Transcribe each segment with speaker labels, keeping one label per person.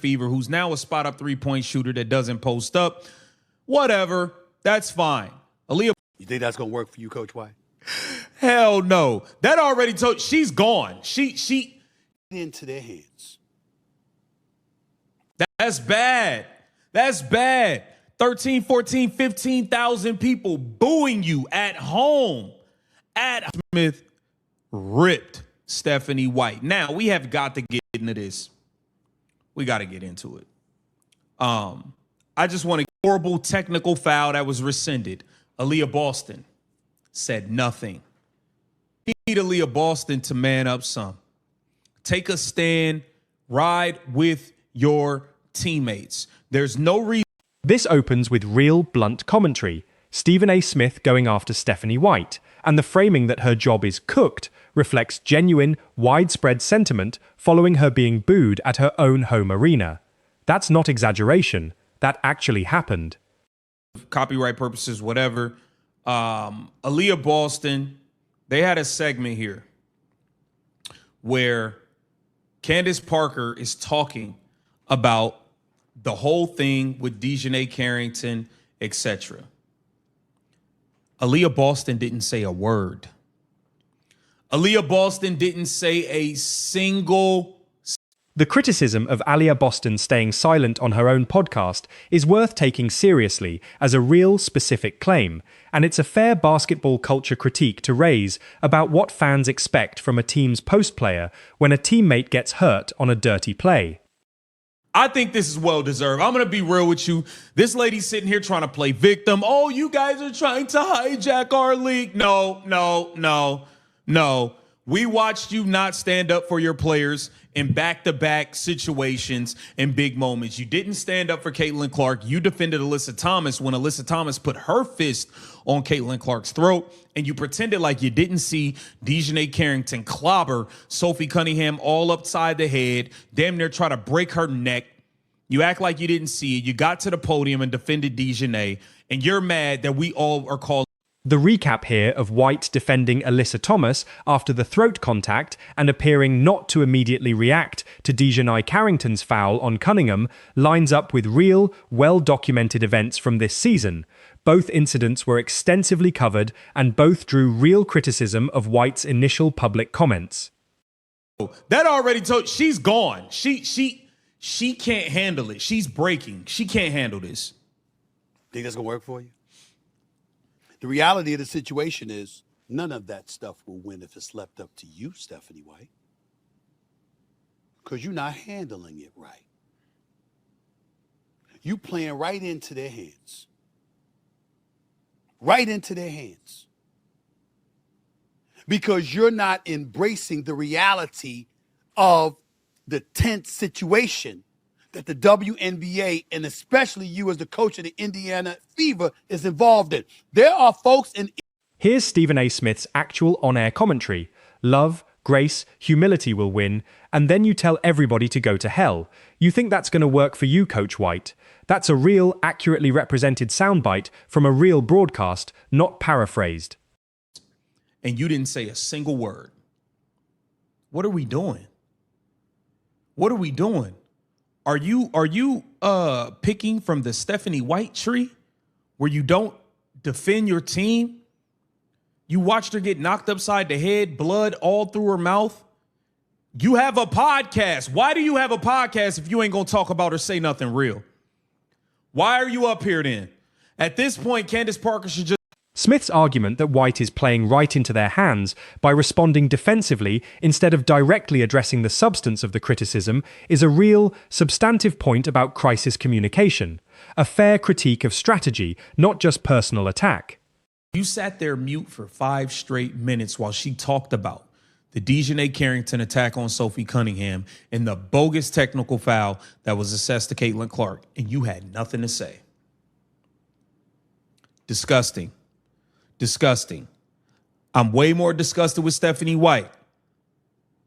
Speaker 1: Fever, who's now a spot-up three-point shooter that doesn't post up. Whatever. That's fine. Aaliyah.
Speaker 2: You think that's going to work for you, Coach White?
Speaker 1: Hell no. That already told. She's gone. She
Speaker 2: into their hands.
Speaker 1: That's bad. That's bad. 13, 14, 15,000 people booing you at home. Smith ripped Stephanie White. Now, we have got to get into this. We got to get into it. I just want a horrible technical foul that was rescinded. Aaliyah Boston said nothing. We need Aaliyah Boston to man up some. Take a stand. Ride with your teammates. There's no reason.
Speaker 3: This opens with real, blunt commentary. Stephen A. Smith going after Stephanie White, and the framing that her job is cooked reflects genuine, widespread sentiment following her being booed at her own home arena. That's not exaggeration. That actually happened.
Speaker 1: Copyright purposes, whatever. Aaliyah Boston, they had a segment here where Candace Parker is talking about the whole thing with DiJonai Carrington, etc. Aaliyah Boston didn't say a word. Aaliyah Boston didn't say a single.
Speaker 3: The criticism of Aaliyah Boston staying silent on her own podcast is worth taking seriously as a real specific claim, and it's a fair basketball culture critique to raise about what fans expect from a team's post player when a teammate gets hurt on a dirty play.
Speaker 1: I think this is well-deserved. I'm going to be real with you. This lady's sitting here trying to play victim. Oh, you guys are trying to hijack our league. No. We watched you not stand up for your players in back-to-back situations and big moments. You didn't stand up for Caitlin Clark. You defended Alyssa Thomas when Alyssa Thomas put her fist on Caitlin Clark's throat, and you pretended like you didn't see DiJonai Carrington clobber Sophie Cunningham all upside the head, damn near try to break her neck. You act like you didn't see it. You got to the podium and defended DiJonai, and you're mad that we all are called.
Speaker 3: The recap here of White defending Alyssa Thomas after the throat contact and appearing not to immediately react to DiJonai Carrington's foul on Cunningham lines up with real, well-documented events from this season. Both incidents were extensively covered and both drew real criticism of White's initial public comments.
Speaker 1: That already told. She's gone. She can't handle it. She's breaking. She can't handle this.
Speaker 2: Think that's going to work for you? The reality of the situation is none of that stuff will win if it's left up to you, Stephanie White, because you're not handling it right. You playing right into their hands. Right into their hands. Because you're not embracing the reality of the tense situation that the WNBA, and especially you as the coach of the Indiana Fever, is involved in. There are folks in...
Speaker 3: Here's Stephen A. Smith's actual on-air commentary. Love, grace, humility will win, and then you tell everybody to go to hell. You think that's going to work for you, Coach White? That's a real, accurately represented soundbite from a real broadcast, not paraphrased.
Speaker 1: And you didn't say a single word. What are we doing? What are we doing? Are you picking from the Stephanie White tree where you don't defend your team? You watched her get knocked upside the head, blood all through her mouth. You have a podcast. Why do you have a podcast if you ain't going to talk about or say nothing real? Why are you up here then? At this point, Candace Parker should just...
Speaker 3: Smith's argument that White is playing right into their hands by responding defensively instead of directly addressing the substance of the criticism is a real, substantive point about crisis communication, a fair critique of strategy, not just personal attack.
Speaker 1: You sat there mute for 5 straight minutes while she talked about the DiJonai Carrington attack on Sophie Cunningham and the bogus technical foul that was assessed to Caitlin Clark, and you had nothing to say. Disgusting. Disgusting. I'm way more disgusted with Stephanie White.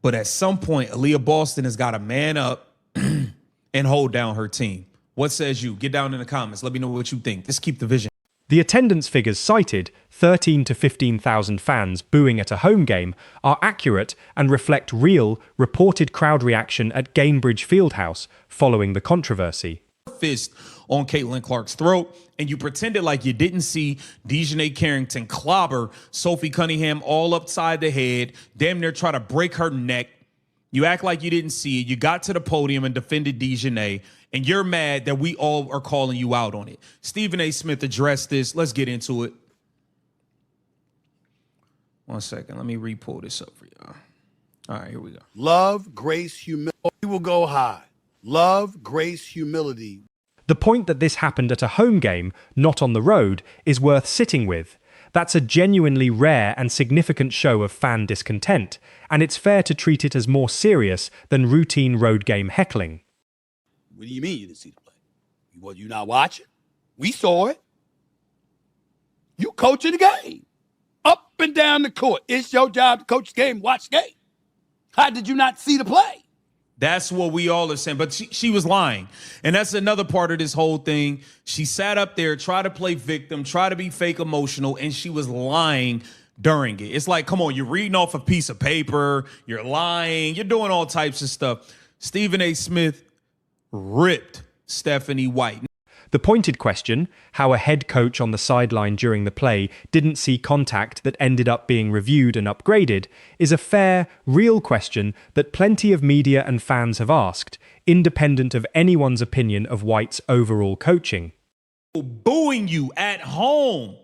Speaker 1: But at some point, Aaliyah Boston has got to man up and hold down her team. What says you? Get down in the comments. Let me know what you think. Let's keep the vision.
Speaker 3: The attendance figures cited, 13 to 15,000 fans booing at a home game, are accurate and reflect real, reported crowd reaction at Gainbridge Fieldhouse following the controversy.
Speaker 1: Fist on Caitlin Clark's throat, and you pretended like you didn't see DiJonai Carrington clobber Sophie Cunningham all upside the head, damn near try to break her neck. You act like you didn't see it. You got to the podium and defended DiJonai, and you're mad that we all are calling you out on it. Stephen A. Smith addressed this. Let's get into it. 1 second. Let me re-pull this up for y'all. All right, here we go.
Speaker 2: Love, grace, humility. We will go high. Love, grace, humility.
Speaker 3: The point that this happened at a home game, not on the road, is worth sitting with. That's a genuinely rare and significant show of fan discontent, and it's fair to treat it as more serious than routine road game heckling.
Speaker 2: What do you mean you didn't see the play? What, you not watching? We saw it. You coaching the game. Up and down the court. It's your job to coach the game, watch the game. How did you not see the play?
Speaker 1: That's what we all are saying. But she was lying. And that's another part of this whole thing. She sat up there, tried to play victim, tried to be fake emotional, and she was lying during it. It's like, come on, you're reading off a piece of paper, you're lying, you're doing all types of stuff. Stephen A. Smith ripped Stephanie White.
Speaker 3: The pointed question, how a head coach on the sideline during the play didn't see contact that ended up being reviewed and upgraded, is a fair, real question that plenty of media and fans have asked, independent of anyone's opinion of White's overall coaching.
Speaker 1: Booing you at home.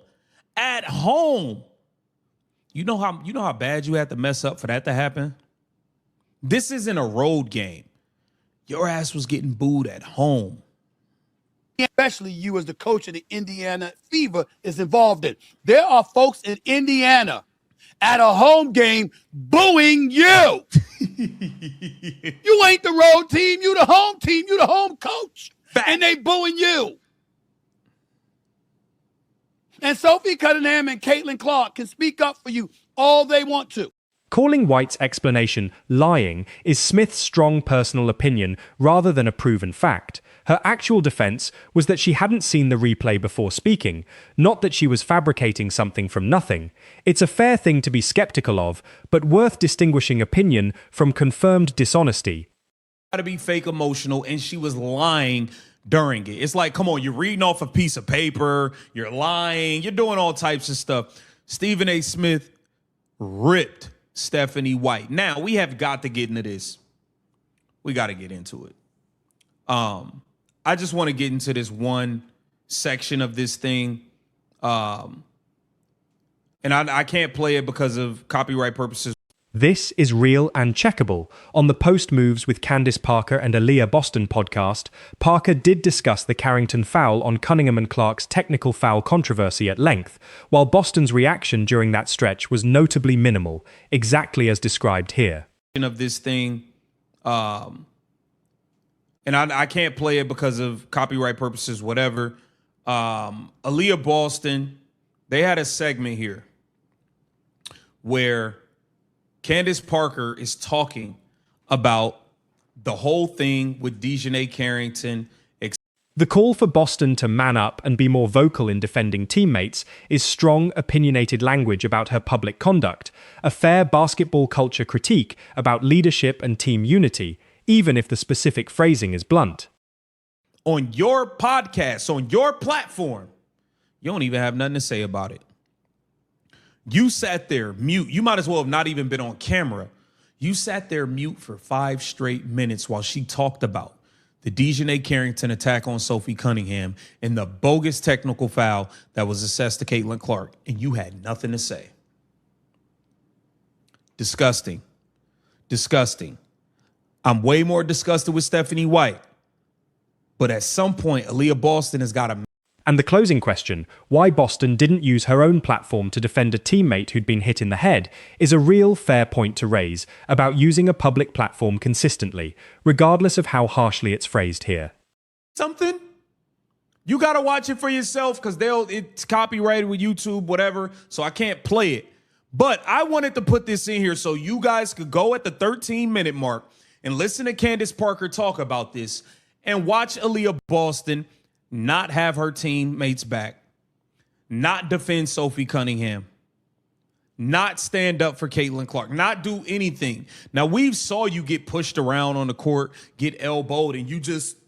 Speaker 1: At home. You know how bad you had to mess up for that to happen? This isn't a road game. Your ass was getting booed at home.
Speaker 2: Especially you as the coach of the Indiana Fever is involved in. There are folks in Indiana at a home game booing you. You ain't the road team. You the home team. You the home coach. And they booing you. And Sophie Cunningham and Caitlin Clark can speak up for you all they want to.
Speaker 3: Calling White's explanation lying is Smith's strong personal opinion rather than a proven fact. Her actual defense was that she hadn't seen the replay before speaking, not that she was fabricating something from nothing. It's a fair thing to be skeptical of, but worth distinguishing opinion from confirmed dishonesty.
Speaker 1: To be fake emotional, and she was lying during it. It's like, come on, you're reading off a piece of paper, you're lying, you're doing all types of stuff. Stephen A. Smith ripped Stephanie White. Now, we have got to get into this. We got to get into it. I just want to get into this one section of this thing. And I can't play it because of copyright purposes.
Speaker 3: This is Real and Checkable. On the Post Moves with Candace Parker and Aaliyah Boston podcast, Parker did discuss the Carrington foul on Cunningham and Clark's technical foul controversy at length, while Boston's reaction during that stretch was notably minimal, exactly as described here.
Speaker 1: Of this thing, and I can't play it because of copyright purposes, whatever. Aaliyah Boston, they had a segment here where Candace Parker is talking about the whole thing with DiJonai Carrington.
Speaker 3: The call for Boston to man up and be more vocal in defending teammates is strong, opinionated language about her public conduct, a fair basketball culture critique about leadership and team unity, even if the specific phrasing is blunt.
Speaker 1: On your podcast, on your platform, you don't even have nothing to say about it. You sat there mute. You might as well have not even been on camera. You sat there mute for 5 straight minutes while she talked about the DiJonai Carrington attack on Sophie Cunningham and the bogus technical foul that was assessed to Caitlin Clark, and you had nothing to say. Disgusting. Disgusting. I'm way more disgusted with Stephanie White. But at some point, Aaliyah Boston has got to...
Speaker 3: And the closing question, why Boston didn't use her own platform to defend a teammate who'd been hit in the head, is a real fair point to raise about using a public platform consistently, regardless of how harshly it's phrased here.
Speaker 1: Something? You got to watch it for yourself because it's copyrighted with YouTube, whatever, so I can't play it. But I wanted to put this in here so you guys could go at the 13-minute mark and listen to Candace Parker talk about this and watch Aaliyah Boston not have her teammates back. not defend Sophie Cunningham, not stand up for Caitlin Clark, not do anything. Now, we saw you get pushed around on the court, get elbowed, and you just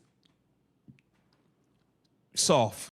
Speaker 1: soft.